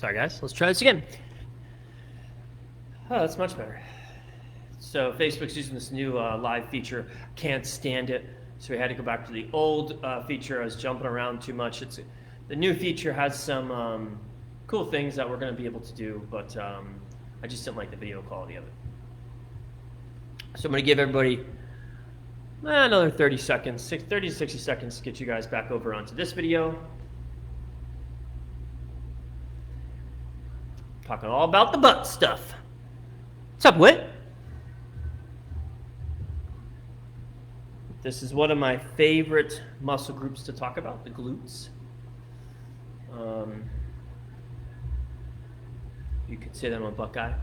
Sorry guys, let's try this again. Oh, that's much better. So Facebook's using this new live feature. Can't stand it. So we had to go back to the old feature. I was jumping around too much. The new feature has some cool things that we're going to be able to do, but I just didn't like the video quality of it. So I'm going to give everybody another 30 seconds, 30 to 60 seconds to get you guys back over onto this video. Talking all about the butt stuff. What's up, Whit? This is one of my favorite muscle groups to talk about, the glutes. You could say that I'm a butt guy.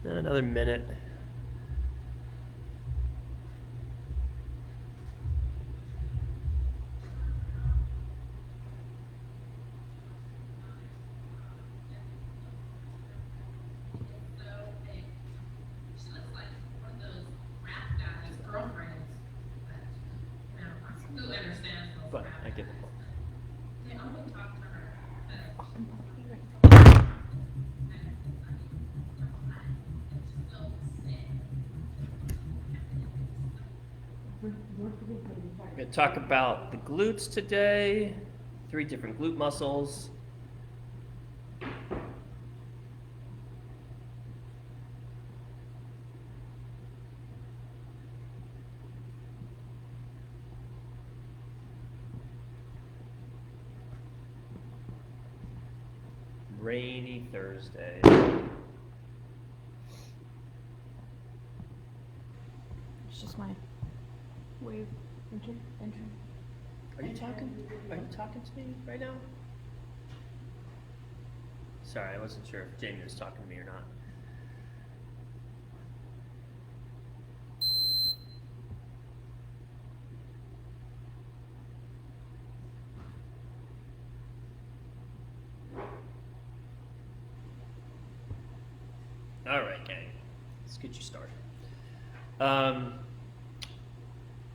Another minute. But I get the point. We're going to talk about the glutes today, 3 different glute muscles. Rainy Thursday. It's just my wave entry. Are you talking? Are you talking to me right now? Sorry, I wasn't sure if Jamie was talking to me or not. All right, gang. Let's get you started.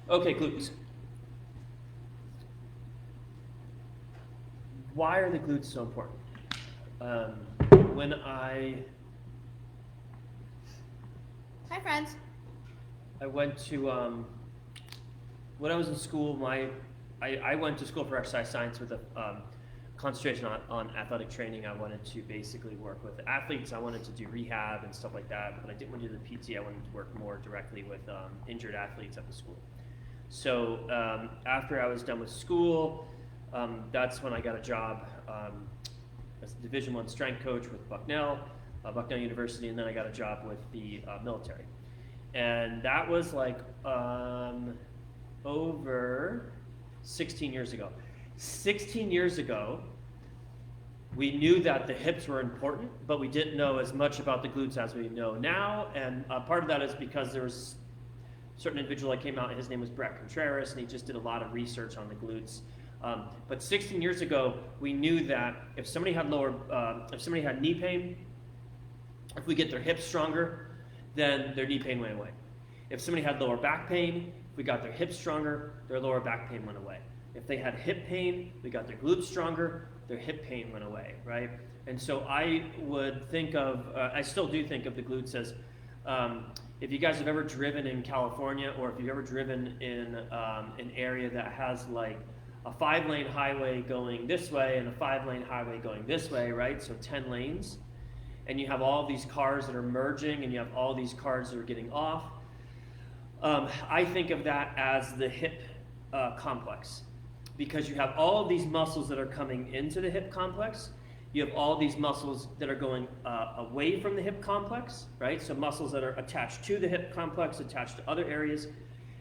Okay, glutes. Why are the glutes so important? When Hi, friends. I went to, when I was in school, I went to school for exercise science with a concentration on athletic training. I wanted to basically work with athletes. I wanted to do rehab and stuff like that. But I didn't want to do the PT. I wanted to work more directly with injured athletes at the school. So after I was done with school, that's when I got a job as a Division I strength coach with Bucknell University, and then I got a job with the military. And that was like over 16 years ago. 16 years ago, we knew that the hips were important, but we didn't know as much about the glutes as we know now. And part of that is because there was a certain individual that came out, and his name was Brett Contreras, and he just did a lot of research on the glutes. But 16 years ago, we knew that if somebody had if somebody had knee pain, if we get their hips stronger, then their knee pain went away. If somebody had lower back pain, if we got their hips stronger, their lower back pain went away. If they had hip pain, we got their glutes stronger, their hip pain went away, right? And so I would think of, I still do think of the glutes as, if you guys have ever driven in California, or if you've ever driven in an area that has like a 5-lane highway going this way and a 5-lane highway going this way, right? So 10 lanes. And you have all these cars that are merging, and you have all these cars that are getting off. I think of that as the hip complex, because you have all of these muscles that are coming into the hip complex. You have all these muscles that are going away from the hip complex, right? So muscles that are attached to the hip complex, attached to other areas,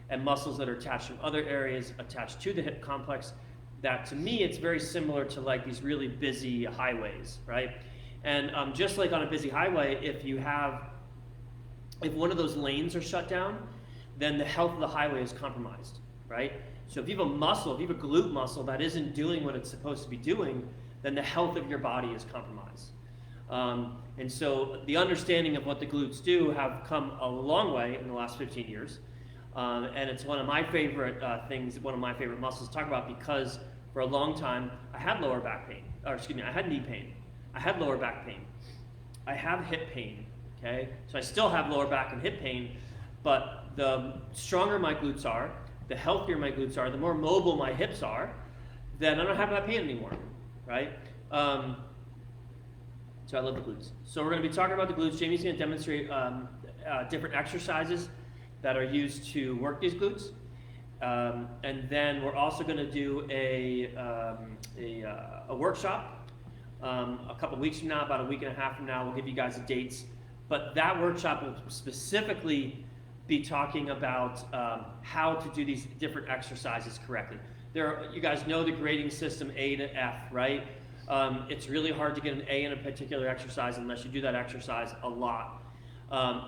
and muscles that are attached from other areas, attached to the hip complex. That, to me, it's very similar to like these really busy highways, right? And just like on a busy highway, if one of those lanes are shut down, then the health of the highway is compromised, right? So if you have a muscle, if you have a glute muscle that isn't doing what it's supposed to be doing, then the health of your body is compromised. And so the understanding of what the glutes do have come a long way in the last 15 years. And it's one of my favorite things, one of my favorite muscles to talk about, because for a long time I had lower back pain, or excuse me, I had knee pain, I had lower back pain, I have hip pain, okay? So I still have lower back and hip pain, but the stronger my glutes are, the healthier my glutes are, the more mobile my hips are, then I don't have that pain anymore, right? So I love the glutes. So we're going to be talking about the glutes. Jamie's going to demonstrate different exercises that are used to work these glutes. And then we're also going to do a workshop a couple weeks from now, about a week and a half from now. We'll give you guys the dates. But that workshop will specifically be talking about how to do these different exercises correctly. You guys know the grading system A to F, right? It's really hard to get an A in a particular exercise unless you do that exercise a lot.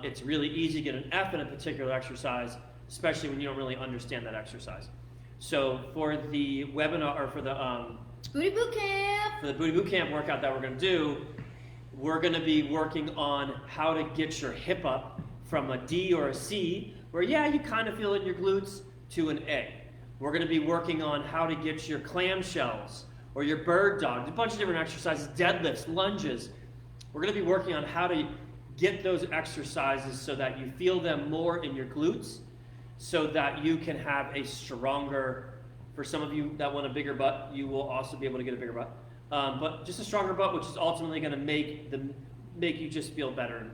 It's really easy to get an F in a particular exercise, especially when you don't really understand that exercise. So for the webinar, or for the Booty Boot Camp! for the Booty Boot Camp workout that we're going to do, we're going to be working on how to get your hip up from a D or a C, where yeah, you kind of feel it in your glutes, to an A. We're going to be working on how to get your clamshells or your bird dog, a bunch of different exercises, deadlifts, lunges. We're going to be working on how to get those exercises so that you feel them more in your glutes, so that you can have a stronger, for some of you that want a bigger butt, you will also be able to get a bigger butt. But just a stronger butt, which is ultimately going to make you just feel better and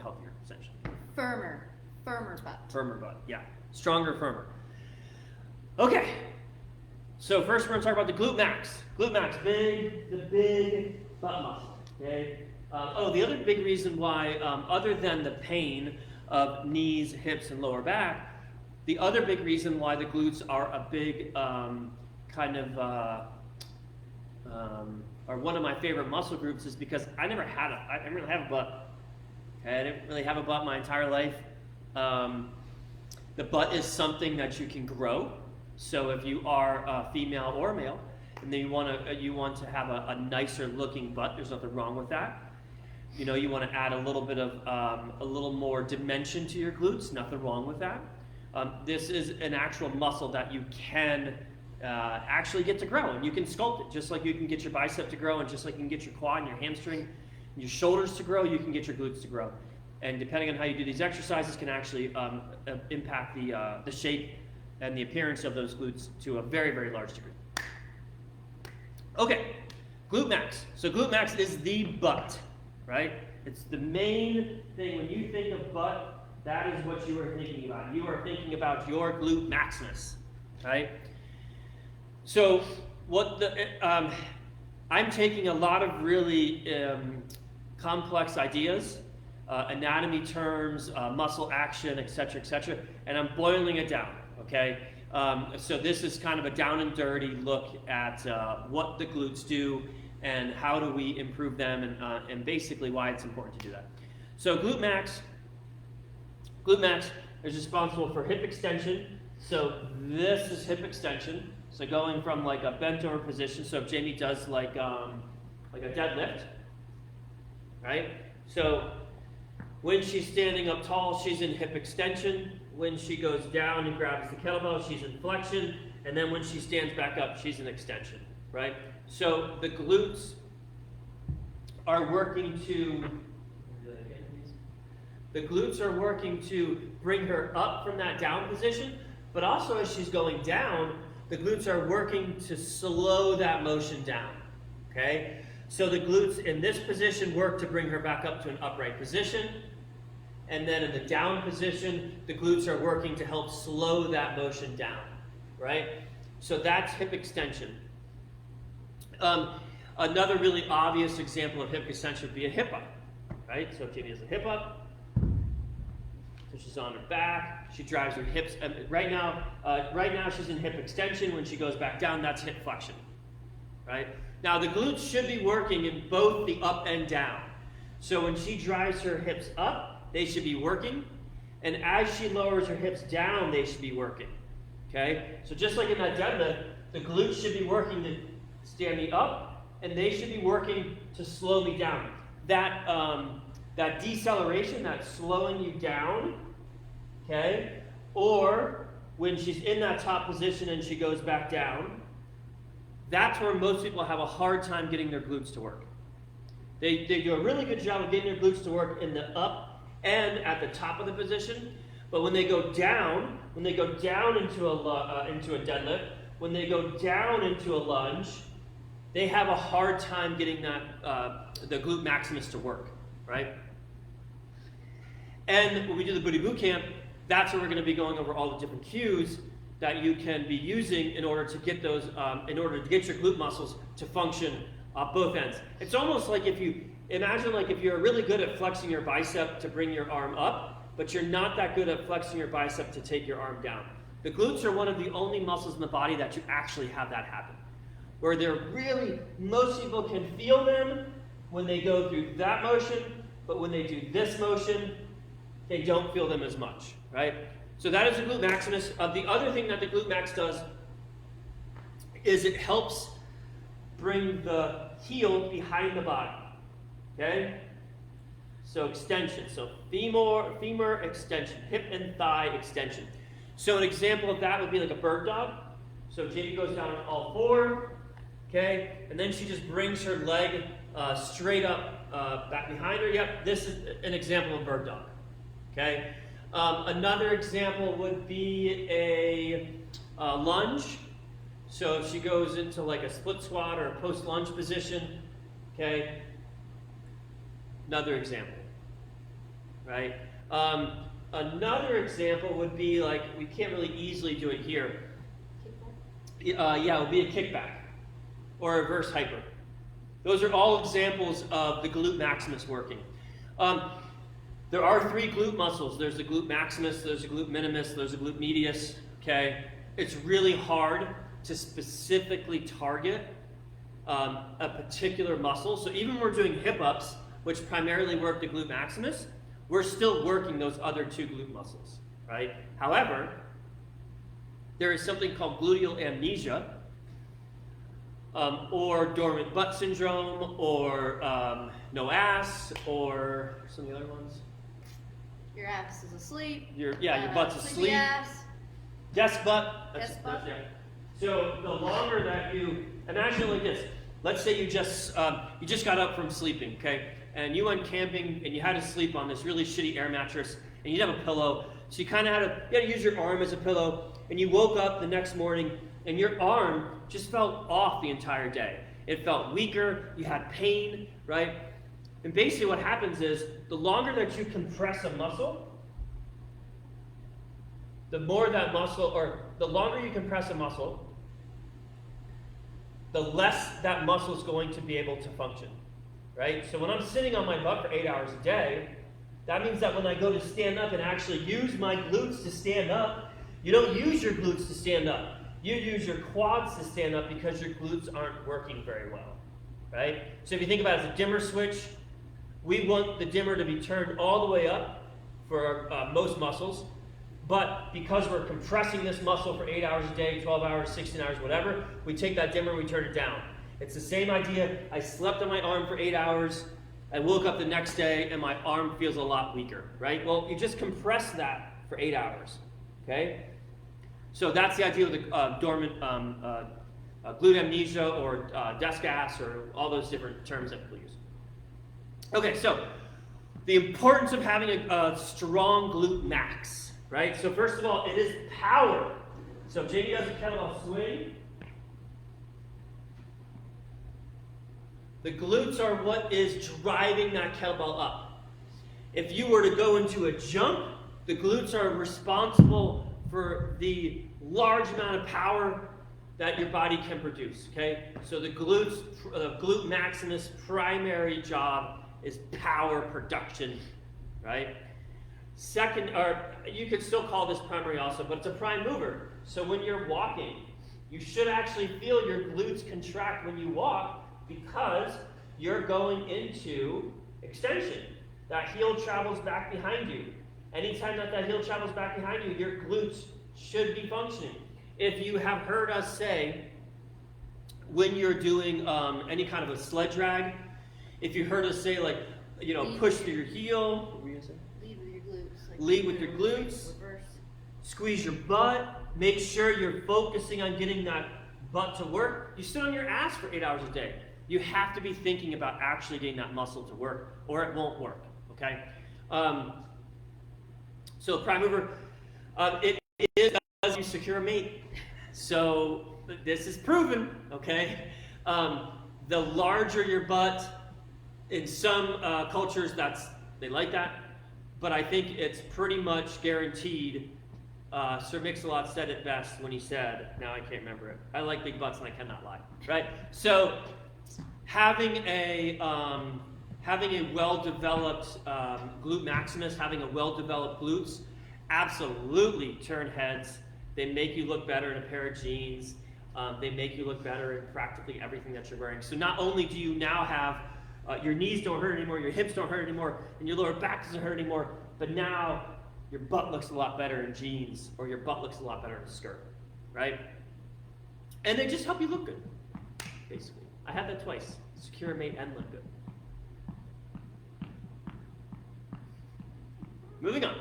healthier, essentially. Firmer butt. Firmer butt, yeah. Stronger, firmer. Okay. So first we're going to talk about the glute max. Glute max, the big butt muscle, okay? The other big reason why, other than the pain of knees, hips, and lower back, the other big reason why the glutes are a big are one of my favorite muscle groups is because I didn't really have a butt. Okay? I didn't really have a butt my entire life. The butt is something that you can grow. So if you are female or male, and then you want to have a nicer looking butt, there's nothing wrong with that. You know, you want to add a little bit of a little more dimension to your glutes, nothing wrong with that. This is an actual muscle that you can actually get to grow, and you can sculpt it, just like you can get your bicep to grow, and just like you can get your quad and your hamstring and your shoulders to grow, you can get your glutes to grow. And depending on how you do these exercises can actually impact the shape and the appearance of those glutes to a very, very large degree. Okay, glute max. So glute max is the butt, right? It's the main thing. When you think of butt, that is what you are thinking about. You are thinking about your glute maximus, right? So I'm taking a lot of really complex ideas, anatomy terms, muscle action, etc., and I'm boiling it down, okay? So this is kind of a down and dirty look at what the glutes do and how do we improve them, and basically why it's important to do that. So glute max is responsible for hip extension. So this is hip extension. So going from like a bent over position. So if Jamie does like a deadlift, right? So when she's standing up tall, she's in hip extension. When she goes down and grabs the kettlebell, she's in flexion. And then when she stands back up, she's in extension, right? So the glutes are working to bring her up from that down position, but also as she's going down, the glutes are working to slow that motion down, okay? So the glutes in this position work to bring her back up to an upright position, and then in the down position, the glutes are working to help slow that motion down, right? So that's hip extension. Another really obvious example of hip extension would be a hip up, right? So if Jamie has a hip up, so she's on her back, she drives her hips. Right now she's in hip extension. When she goes back down, that's hip flexion, right? Now the glutes should be working in both the up and down. So when she drives her hips up, they should be working, and as she lowers her hips down, they should be working, okay? So just like in that deadlift, the glutes should be working to stand me up, and they should be working to slow me down. That deceleration, that slowing you down, okay, or when she's in that top position and she goes back down, that's where most people have a hard time getting their glutes to work. They do a really good job of getting their glutes to work in the up and at the top of the position, but when they go down into a deadlift, when they go down into a lunge, they have a hard time getting that the glute maximus to work, right? And when we do the booty boot camp, that's where we're going to be going over all the different cues that you can be using in order to get those, in order to get your glute muscles to function both ends. It's almost like if you imagine, like if you're really good at flexing your bicep to bring your arm up, but you're not that good at flexing your bicep to take your arm down. The glutes are one of the only muscles in the body that you actually have that happen, where they're really, most people can feel them when they go through that motion, but when they do this motion, they don't feel them as much, right? So that is the glute maximus. The other thing that the glute max does is it helps bring the heel behind the body, okay? So extension, so femur extension, hip and thigh extension. So an example of that would be like a bird dog. So Jamie goes down on all four, okay? And then she just brings her leg straight up back behind her. Yep, this is an example of a bird dog, okay? Another example would be a lunge. So if she goes into like a split squat or a post lunge position, okay? Another example, right? Another example would be like, we can't really easily do it here. Yeah, it would be a kickback or a reverse hyper. Those are all examples of the glute maximus working. There are three glute muscles. There's the glute maximus, there's the glute minimus, there's the glute medius, okay? It's really hard to specifically target a particular muscle. So even when we're doing hip ups, which primarily work the glute maximus, we're still working those other two glute muscles, right? However, there is something called gluteal amnesia, or dormant butt syndrome, or no ass, or some of the other ones. Your ass is asleep. Your butt's Sleepy asleep. ass. Desk butt. Desk butt. Yeah. So the longer that you imagine like this, let's say you just got up from sleeping, okay, and you went camping and you had to sleep on this really shitty air mattress, and you didn't have a pillow, so you kind of had to use your arm as a pillow, and you woke up the next morning and your arm just felt off the entire day. It felt weaker. You had pain, right? And basically what happens is the longer that you compress a muscle, the more that muscle, or the longer you compress a muscle, the less that muscle is going to be able to function, right? So when I'm sitting on my butt for 8 hours a day, that means that when I go to stand up and actually use my glutes to stand up, you don't use your glutes to stand up. You use your quads to stand up because your glutes aren't working very well, right? So if you think about it as a dimmer switch, we want the dimmer to be turned all the way up for most muscles, but because we're compressing this muscle for 8 hours a day, 12 hours, 16 hours, whatever, we take that dimmer and we turn it down. It's the same idea. I slept on my arm for 8 hours, I woke up the next day and my arm feels a lot weaker, right? Well, you just compress that for 8 hours, okay? So that's the idea of the dormant glute amnesia or desk ass or all those different terms that people use. Okay, so the importance of having a strong glute max, right? So first of all, it is power. So if Jamie does a kettlebell swing, the glutes are what is driving that kettlebell up. If you were to go into a jump, the glutes are responsible for the large amount of power that your body can produce, okay? So the glute maximus primary job is power production, right? Second, or you could still call this primary also, but it's a prime mover. So when you're walking, you should actually feel your glutes contract when you walk because you're going into extension. That heel travels back behind you. Anytime that heel travels back behind you, your glutes should be functioning. If you have heard us say, when you're doing any kind of a sled drag, if you heard us say like, push through your heel, what were you gonna say? Lead with your glutes. Like Lead with your glutes. Reverse. squeeze your butt, make sure you're focusing on getting that butt to work. You sit on your ass for 8 hours a day. You have to be thinking about actually getting that muscle to work, or it won't work, okay? So prime mover, it does you secure a mate. So this is proven, okay? The larger your butt, in some cultures they like that, but I think it's pretty much guaranteed. Sir Mix-a-Lot said it best when he said, now I can't remember it, I like big butts and I cannot lie, right? So having a well-developed glute maximus, having a well-developed glutes, absolutely turn heads. They make you look better in a pair of jeans. They make you look better in practically everything that you're wearing. So not only do you now have your knees don't hurt anymore, your hips don't hurt anymore, and your lower back doesn't hurt anymore, but now your butt looks a lot better in jeans, or your butt looks a lot better in a skirt, right? And they just help you look good, basically. I had that twice. Secure a mate and look good. Moving on.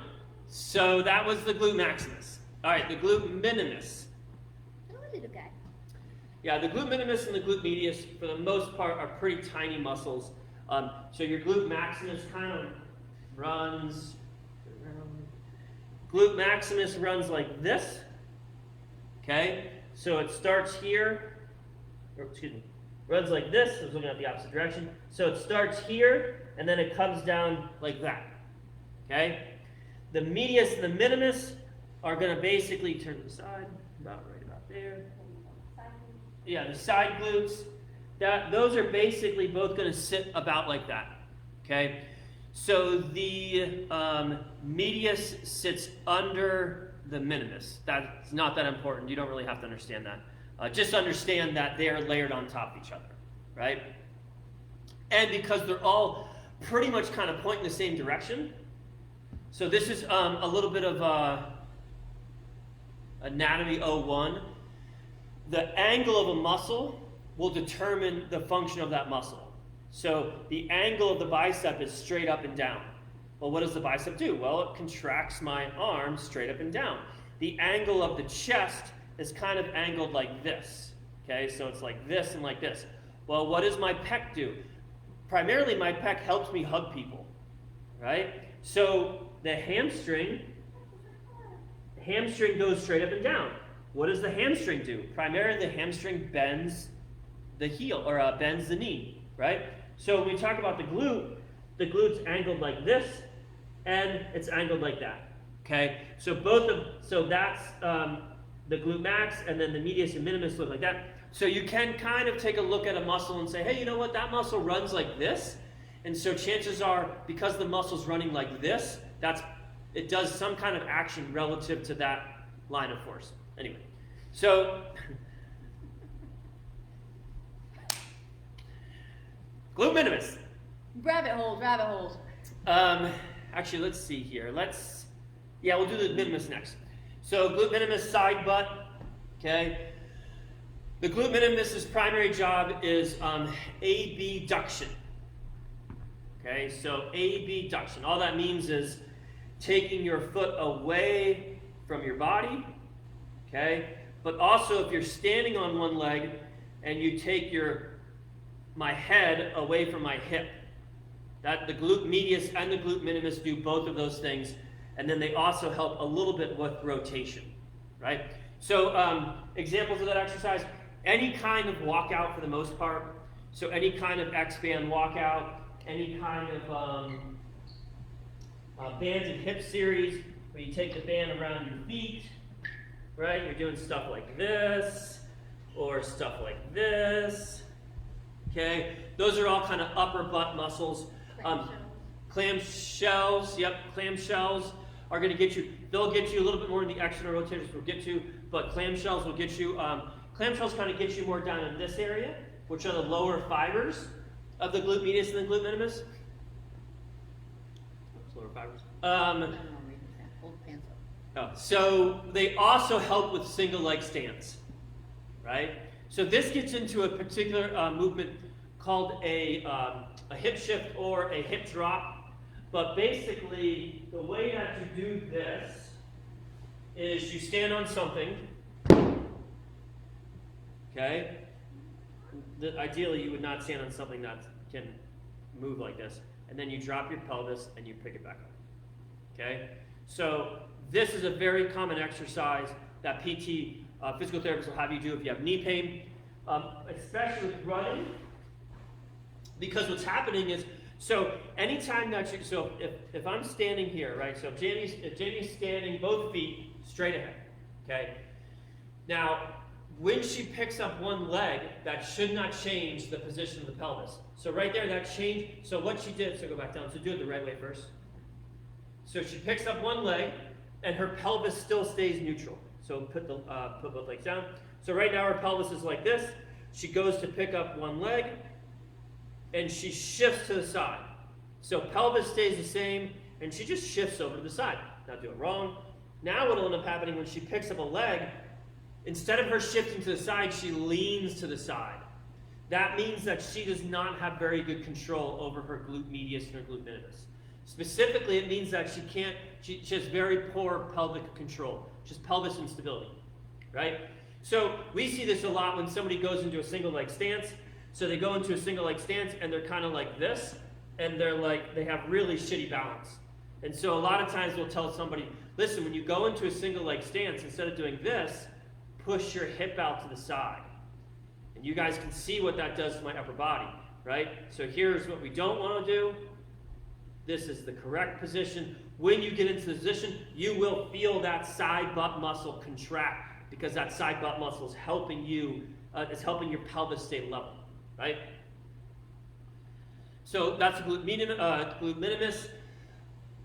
So that was the glute maximus. All right, the glute minimus. Oh, little guy. Yeah, the glute minimus and the glute medius, for the most part, are pretty tiny muscles. So your glute maximus kind of runs around. Glute maximus runs like this. Okay, so it starts here. Or, excuse me, runs like this. I was looking at the opposite direction. So it starts here, and then it comes down like that. Okay, the medius and the minimus are going to basically turn to the side, about right about there. Yeah, the side glutes, those are basically both going to sit about like that, okay? So the medius sits under the minimus. That's not that important. You don't really have to understand that. Just understand that they are layered on top of each other, right? And because they're all pretty much kind of pointing the same direction, so this is a little bit of Anatomy 01. The angle of a muscle will determine the function of that muscle. So the angle of the bicep is straight up and down. Well, what does the bicep do? Well, it contracts my arm straight up and down. The angle of the chest is kind of angled like this. Okay, so it's like this and like this. Well, what does my pec do? Primarily, my pec helps me hug people, right? So the hamstring goes straight up and down. What does the hamstring do? Primarily, the hamstring bends the heel, or bends the knee, right? So when we talk about the glute's angled like this, and it's angled like that, okay? So that's the glute max, and then the medius and minimus look like that. So you can kind of take a look at a muscle and say, hey, you know what? That muscle runs like this, and so chances are, because the muscle's running like this, it does some kind of action relative to that line of force. Anyway, so glute minimus. Rabbit holes, rabbit holes. Actually, let's see here. We'll do the minimus next. So glute minimus, side butt, okay? The glute minimus's primary job is abduction. Okay, so abduction. All that means is taking your foot away from your body, okay? But also if you're standing on one leg and you take my head away from my hip, that the glute medius and the glute minimus do both of those things, and then they also help a little bit with rotation, right? So examples of that exercise, any kind of walkout for the most part, so any kind of X-band walkout, any kind of bands and hip series, where you take the band around your feet, right? You're doing stuff like this, or stuff like this, okay? Those are all kind of upper butt muscles. Clamshells, yep, clamshells are going to get you, they'll get you a little bit more in the external rotators we'll get to, but clamshells will get you, clamshells kind of get you more down in this area, which are the lower fibers of the glute medius and the glute minimus. Lower fibers. So they also help with single leg stance, right? So this gets into a particular movement called a hip shift or a hip drop. But basically, the way that you do this is you stand on something, okay? Ideally, you would not stand on something that can move like this. And then you drop your pelvis and you pick it back up, okay? So this is a very common exercise that PT, physical therapists will have you do if you have knee pain, especially with running, because what's happening is, so anytime that you, so if I'm standing here, right, so if Jamie's standing both feet straight ahead, okay? Now, when she picks up one leg, that should not change the position of the pelvis. So right there, that changed. So what she did, so go back down, so do it the right way first. So she picks up one leg, and her pelvis still stays neutral. So put both legs down. So right now her pelvis is like this. She goes to pick up one leg, and she shifts to the side. So pelvis stays the same, and she just shifts over to the side. Not do it wrong. Now what will end up happening when she picks up a leg, instead of her shifting to the side, she leans to the side. That means that she does not have very good control over her glute medius and her glute minimus. Specifically, it means that she has very poor pelvic control. She has pelvis instability, right? So we see this a lot when somebody goes into a single leg stance. So they go into a single leg stance and they're kind of like this, and they have really shitty balance. And so a lot of times we'll tell somebody, listen, when you go into a single leg stance, instead of doing this, push your hip out to the side. And you guys can see what that does to my upper body, right? So here's what we don't want to do. This is the correct position. When you get into the position, you will feel that side butt muscle contract because that side butt muscle is helping you, helping your pelvis stay level, right? So that's the glute minimus.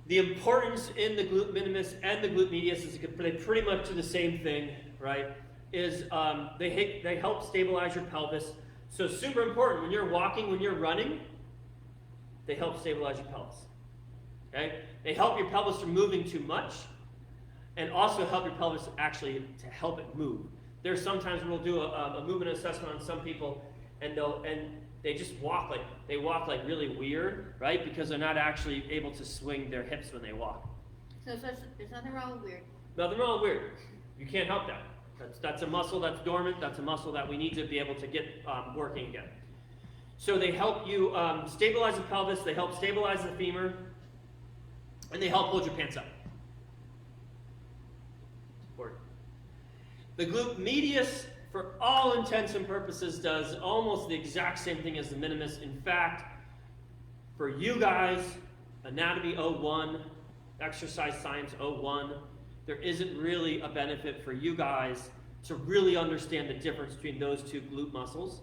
The importance in the glute minimus and the glute medius is they pretty much do the same thing, right? Is they help stabilize your pelvis. So super important when you're walking, when you're running, they help stabilize your pelvis. Okay? They help your pelvis from moving too much, and also help your pelvis actually to help it move. There's sometimes we'll do a movement assessment on some people, and they just walk like really weird, right? Because they're not actually able to swing their hips when they walk. So there's nothing wrong with weird. Nothing wrong with weird. You can't help that. That's a muscle that's dormant. That's a muscle that we need to be able to get working again. So they help you stabilize the pelvis. They help stabilize the femur. And they help hold your pants up. Important. The glute medius, for all intents and purposes, does almost the exact same thing as the minimus. In fact, for you guys, Anatomy 01, Exercise Science 01, there isn't really a benefit for you guys to really understand the difference between those two glute muscles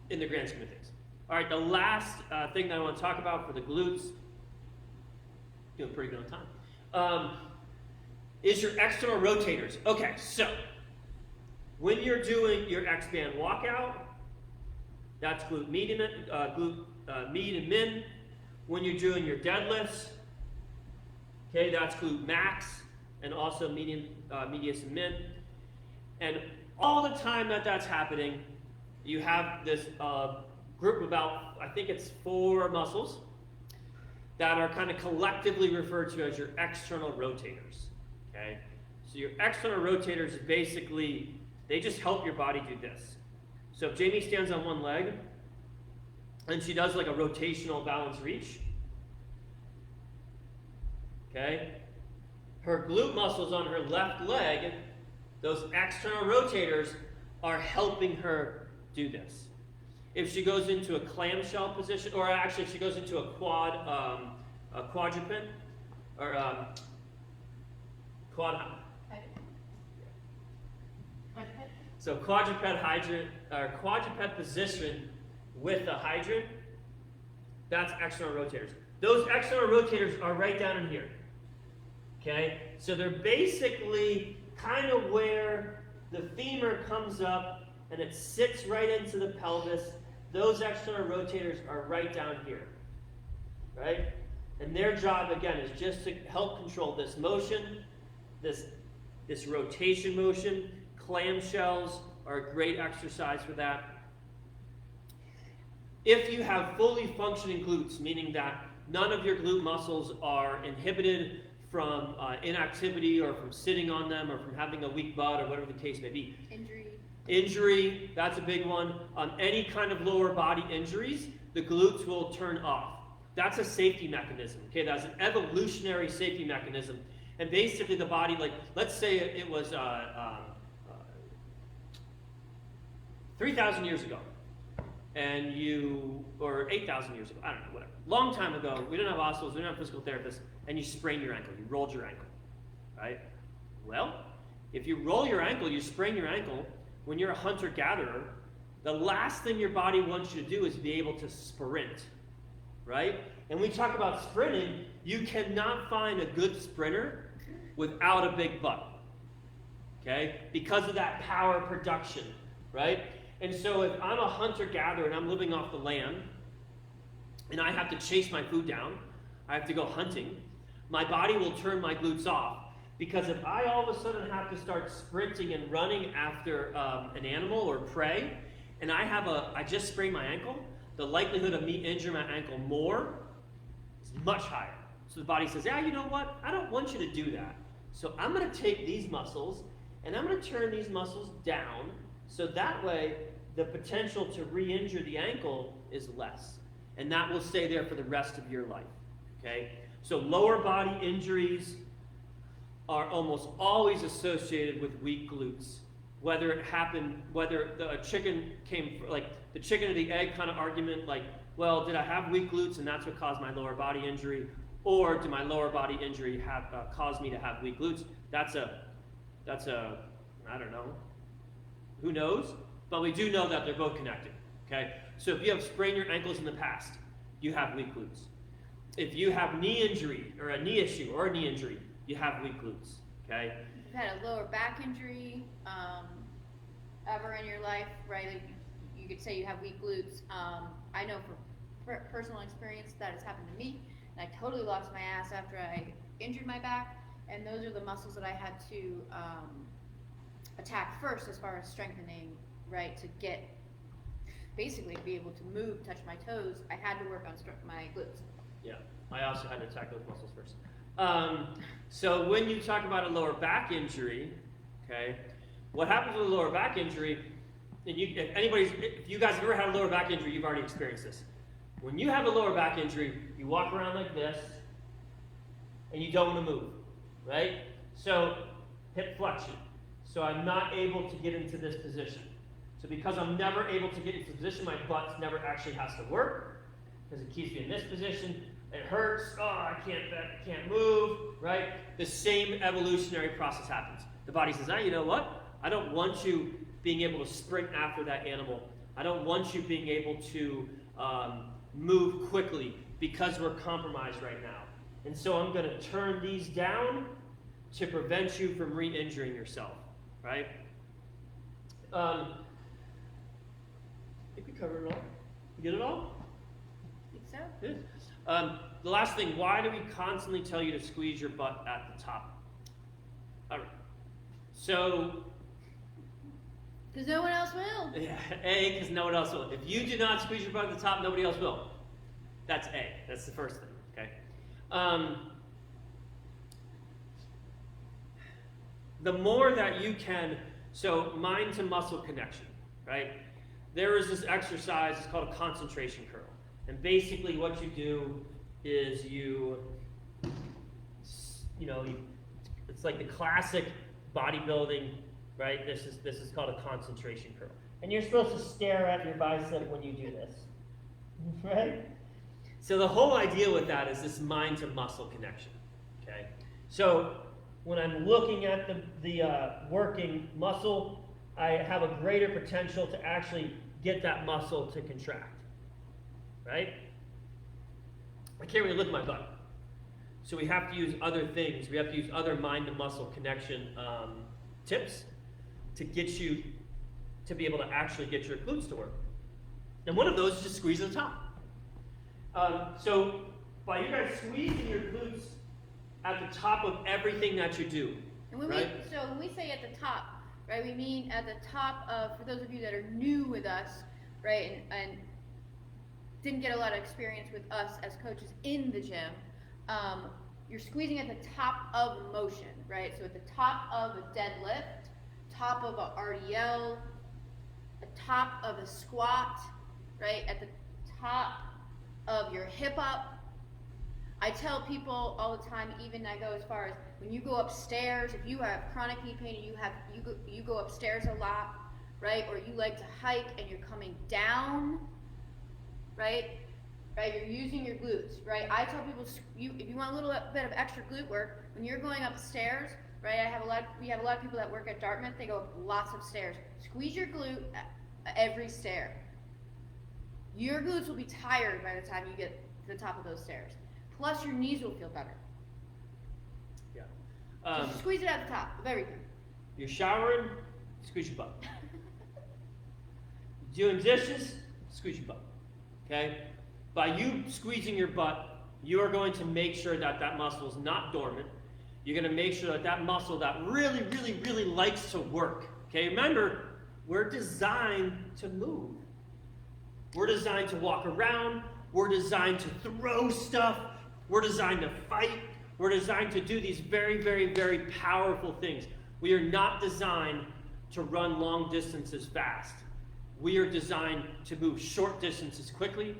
in the grand scheme of things. All right, the last thing that I want to talk about for the glutes, doing pretty good on time, is your external rotators. Okay, so when you're doing your X-band walkout, that's glute median and min. When you're doing your deadlifts, okay, that's glute max and also medius and min. And all the time that that's happening, you have this group of about, I think it's 4 muscles that are kind of collectively referred to as your external rotators, okay? So your external rotators basically, they just help your body do this. So if Jamie stands on one leg and she does like a rotational balance reach, okay? Her glute muscles on her left leg, those external rotators are helping her do this. If she goes into a clamshell position, or actually if she goes into a quadruped, or so quadruped position with a hydrant, that's external rotators. Those external rotators are right down in here. Okay? So they're basically kind of where the femur comes up and it sits right into the pelvis. Those external rotators are right down here. Right? And their job, again, is just to help control this motion, this rotation motion. Clamshells are a great exercise for that. If you have fully functioning glutes, meaning that none of your glute muscles are inhibited from inactivity or from sitting on them or from having a weak butt or whatever the case may be. Injury, that's a big one. Any kind of lower body injuries, the glutes will turn off. That's a safety mechanism, okay? That's an evolutionary safety mechanism. And basically the body, like, let's say it was 3,000 years ago, and or 8,000 years ago, I don't know, whatever. Long time ago, we didn't have hospitals, we didn't have physical therapists, and you sprained your ankle, you rolled your ankle, right? Well, if you roll your ankle, you sprain your ankle, when you're a hunter-gatherer, the last thing your body wants you to do is be able to sprint, right? And when we talk about sprinting, you cannot find a good sprinter without a big butt, okay? Because of that power production, right? And so if I'm a hunter-gatherer and I'm living off the land, and I have to chase my food down, I have to go hunting, my body will turn my glutes off. Because if I all of a sudden have to start sprinting and running after an animal or prey, and I just sprained my ankle, the likelihood of me injuring my ankle more is much higher. So the body says, yeah, you know what? I don't want you to do that. So I'm going to take these muscles, and I'm going to turn these muscles down, so that way the potential to re-injure the ankle is less. And that will stay there for the rest of your life, okay? So lower body injuries are almost always associated with weak glutes. Whether the chicken came, like the chicken or the egg kind of argument, like, well, did I have weak glutes and that's what caused my lower body injury? Or did my lower body injury cause me to have weak glutes? That's a, I don't know. Who knows? But we do know that they're both connected, okay? So if you have sprained your ankles in the past, you have weak glutes. If you have knee injury or a knee issue or a knee injury, you have weak glutes, okay? If you've had a lower back injury ever in your life, right? Like you could say you have weak glutes. I know for personal experience that has happened to me, and I totally lost my ass after I injured my back, and those are the muscles that I had to attack first as far as strengthening, right? To get, basically be able to move, touch my toes, I had to work on my glutes. Yeah, I also had to attack those muscles first. So when you talk about a lower back injury, okay, what happens with a lower back injury, and if you guys have ever had a lower back injury, you've already experienced this. When you have a lower back injury, you walk around like this, and you don't want to move, right? So hip flexion. So I'm not able to get into this position. So because I'm never able to get into this position, my butt never actually has to work, because it keeps me in this position. It hurts, oh, I can't move, right? The same evolutionary process happens. The body says, you know what? I don't want you being able to sprint after that animal. I don't want you being able to move quickly because we're compromised right now. And so I'm going to turn these down to prevent you from re-injuring yourself, right? I think we covered it all. You get it all? I think so. Good. The last thing, why do we constantly tell you to squeeze your butt at the top? All right. So, because no one else will. Yeah, A, because no one else will. If you do not squeeze your butt at the top, nobody else will. That's A. That's the first thing, okay? The more that you can, so mind to muscle connection, right? There is this exercise, it's called a concentration curl. And basically what you do is it's like the classic bodybuilding, right? This is called a concentration curl. And you're supposed to stare at your bicep when you do this, right? So the whole idea with that is this mind to muscle connection, okay? So when I'm looking at the working muscle, I have a greater potential to actually get that muscle to contract, right? I can't really look at my butt. So we have to use other things. We have to use other mind-to-muscle connection tips to get you to be able to actually get your glutes to work. And one of those is just squeeze at the top. So by you guys squeezing your glutes at the top of everything that you do, and when we say at the top, right, we mean at the top of, for those of you that are new with us, right, and didn't get a lot of experience with us as coaches in the gym, you're squeezing at the top of motion, right? So at the top of a deadlift, top of a RDL, the top of a squat, right? At the top of your hip up. I tell people all the time, even I go as far as when you go upstairs, if you have chronic knee pain and you go upstairs a lot, right? Or you like to hike and you're coming down, right? Right, you're using your glutes, right? I tell people, if you want a little bit of extra glute work, when you're going upstairs, right? We have a lot of people that work at Dartmouth. They go up lots of stairs. Squeeze your glute at every stair. Your glutes will be tired by the time you get to the top of those stairs. Plus, your knees will feel better. Yeah. So squeeze it at the top of everything. You're showering, squeeze your butt. Doing dishes, squeeze your butt. Okay? By you squeezing your butt, you are going to make sure that that muscle is not dormant. You're going to make sure that that muscle that really, really, really likes to work. Okay? Remember, we're designed to move. We're designed to walk around. We're designed to throw stuff. We're designed to fight. We're designed to do these very, very, very powerful things. We are not designed to run long distances fast. We are designed to move short distances quickly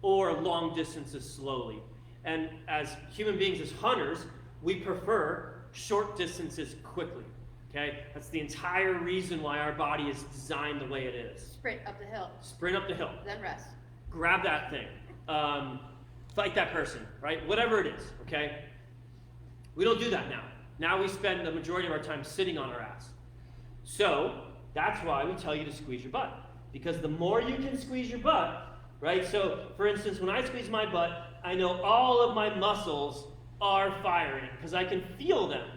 or long distances slowly. And as human beings, as hunters, we prefer short distances quickly. Okay? That's the entire reason why our body is designed the way it is. Sprint up the hill. Sprint up the hill. Then rest. Grab that thing. Fight that person, right? Whatever it is, okay? We don't do that now. Now we spend the majority of our time sitting on our ass. So that's why we tell you to squeeze your butt. Because the more you can squeeze your butt, right? So for instance, when I squeeze my butt, I know all of my muscles are firing because I can feel them.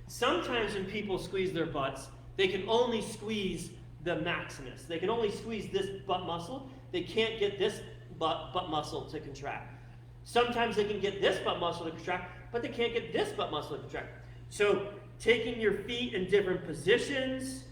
Sometimes when people squeeze their butts, they can only squeeze the maximus. They can only squeeze this butt muscle. They can't get this butt muscle to contract. Sometimes they can get this butt muscle to contract, but they can't get this butt muscle to contract. So taking your feet in different positions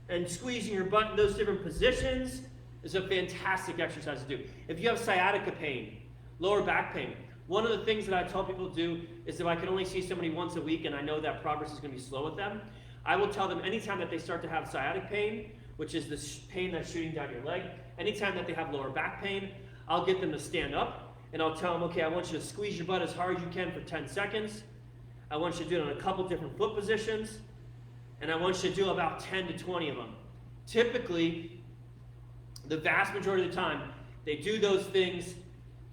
and squeezing your butt in those different positions is a fantastic exercise to do. If you have sciatica pain, lower back pain, one of the things that I tell people to do is if I can only see somebody once a week and I know that progress is going to be slow with them, I will tell them anytime that they start to have sciatic pain, which is this pain that's shooting down your leg, anytime that they have lower back pain, I'll get them to stand up and I'll tell them, okay, I want you to squeeze your butt as hard as you can for 10 seconds. I want you to do it in a couple different foot positions, and I want you to do about 10 to 20 of them. Typically, the vast majority of the time, they do those things,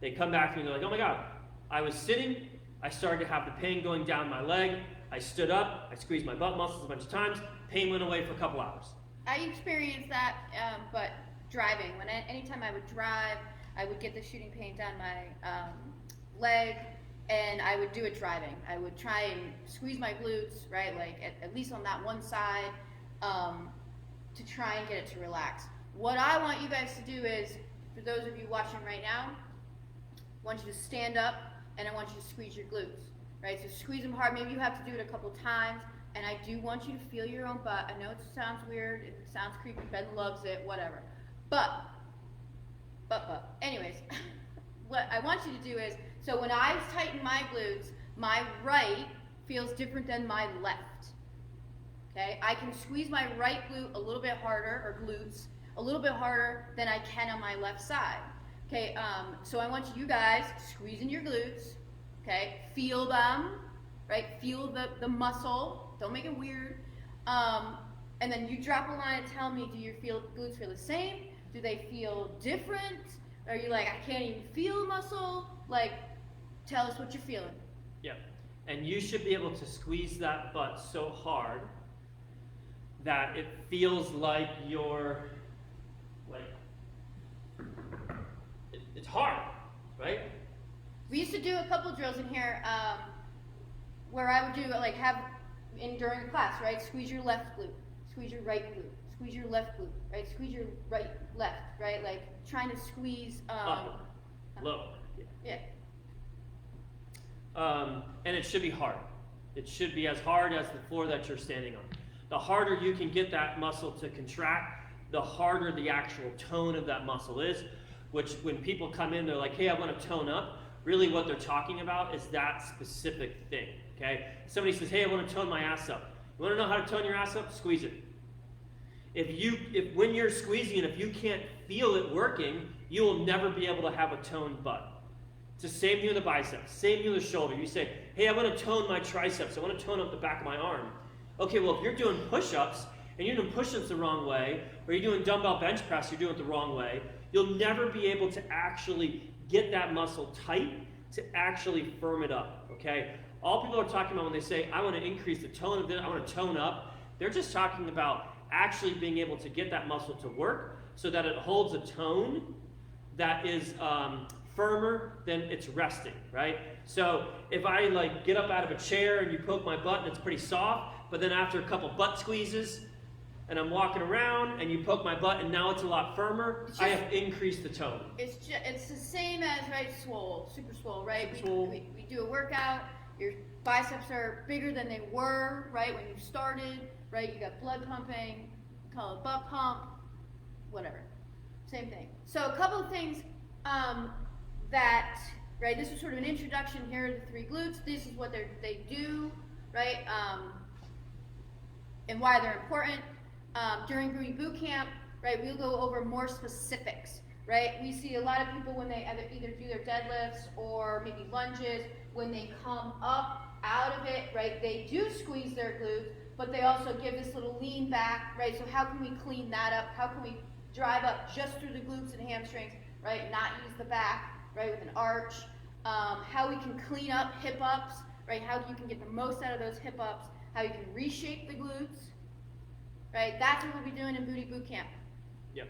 they come back to me and they're like, oh my God, I was sitting, I started to have the pain going down my leg, I stood up, I squeezed my butt muscles a bunch of times, pain went away for a couple hours. I experienced that, but driving. Anytime I would drive, I would get the shooting pain down my leg, and I would do it driving. I would try and squeeze my glutes, right, like at least on that one side, to try and get it to relax. What I want you guys to do is, for those of you watching right now, I want you to stand up, and I want you to squeeze your glutes, right? So squeeze them hard. Maybe you have to do it a couple times, and I do want you to feel your own butt. I know it sounds weird, it sounds creepy, Ben loves it, whatever. But, anyways, what I want you to do is, so when I tighten my glutes, my right feels different than my left, okay? I can squeeze my right glute a little bit harder, or glutes, a little bit harder than I can on my left side, okay? So I want you guys squeezing your glutes, okay? Feel them, right? Feel the muscle, don't make it weird. And then you drop a line and tell me, do your glutes feel the same? Do they feel different? Are you like, I can't even feel a muscle? Like, tell us what you're feeling. Yeah, and you should be able to squeeze that butt so hard that it feels like you're, it's hard, right? We used to do a couple drills in here where I would do, like, during the class, right? Squeeze your left glute, squeeze your right glute, squeeze your left glute, right? Squeeze your left, right? Like, trying to squeeze, Up, low. Yeah. And it should be hard. It should be as hard as the floor that you're standing on. The harder you can get that muscle to contract, the harder the actual tone of that muscle is, which when people come in, they're like, hey, I want to tone up. really what they're talking about is that specific thing, okay? Somebody says, hey, I want to tone my ass up. You want to know how to tone your ass up? Squeeze it. If when you're squeezing, if you can't feel it working, you will never be able to have a toned butt. It's the same thing with the biceps, same thing with the shoulder. You say, hey, I want to tone my triceps. I want to tone up the back of my arm. Okay, well, if you're doing push-ups, and you're doing push-ups the wrong way, or you're doing dumbbell bench press, you're doing it the wrong way, you'll never be able to actually get that muscle tight to actually firm it up, okay? All people are talking about when they say, I want to increase the tone of it, I want to tone up, they're just talking about actually being able to get that muscle to work so that it holds a tone that is firmer than it's resting, right? So if I like get up out of a chair and you poke my butt and it's pretty soft, but then after a couple butt squeezes and I'm walking around and you poke my butt and now it's a lot firmer, I have increased the tone. It's the same as, right, swole, super swole, right? Swole. We do a workout, your biceps are bigger than they were, right, when you started, right? You got blood pumping, call it butt pump, whatever. Same thing. So a couple of things that, right, this is sort of an introduction. Here are the 3 glutes. This is what they do, right, and why they're important. During Booty Boot Camp, right, we'll go over more specifics, right? We see a lot of people when they either do their deadlifts or maybe lunges, when they come up out of it, right, they do squeeze their glutes, but they also give this little lean back, right? So how can we clean that up? How can we drive up just through the glutes and hamstrings, right? Not use the back, right, with an arch. How we can clean up hip ups, right? How you can get the most out of those hip ups. How you can reshape the glutes, right? That's what we'll be doing in Booty Boot Camp. Yep.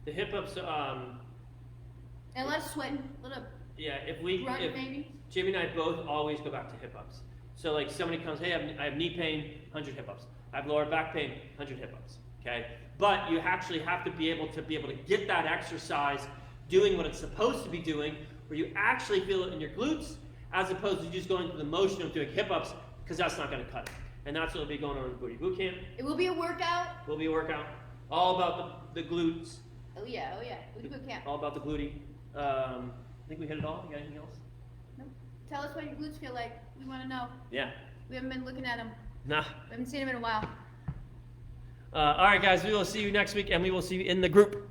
The hip ups, And let's sweat, let up. yeah, if Maybe. Jamie and I both always go back to hip ups. So like somebody comes, hey, I have knee pain, 100 hip ups. I have lower back pain, 100 hip ups, okay? But you actually have to be able to get that exercise doing what it's supposed to be doing, where you actually feel it in your glutes, as opposed to just going through the motion of doing hip ups, because that's not going to cut it. And that's what will be going on in Booty Boot Camp. It will be a workout. Will be a workout. All about the glutes. Oh yeah, Booty Boot Camp. All about the glute. I think we hit it all. You got anything else? Nope. Tell us what your glutes feel like. We want to know. Yeah. We haven't been looking at them. Nah. We haven't seen them in a while. All right, guys. We will see you next week, and we will see you in the group.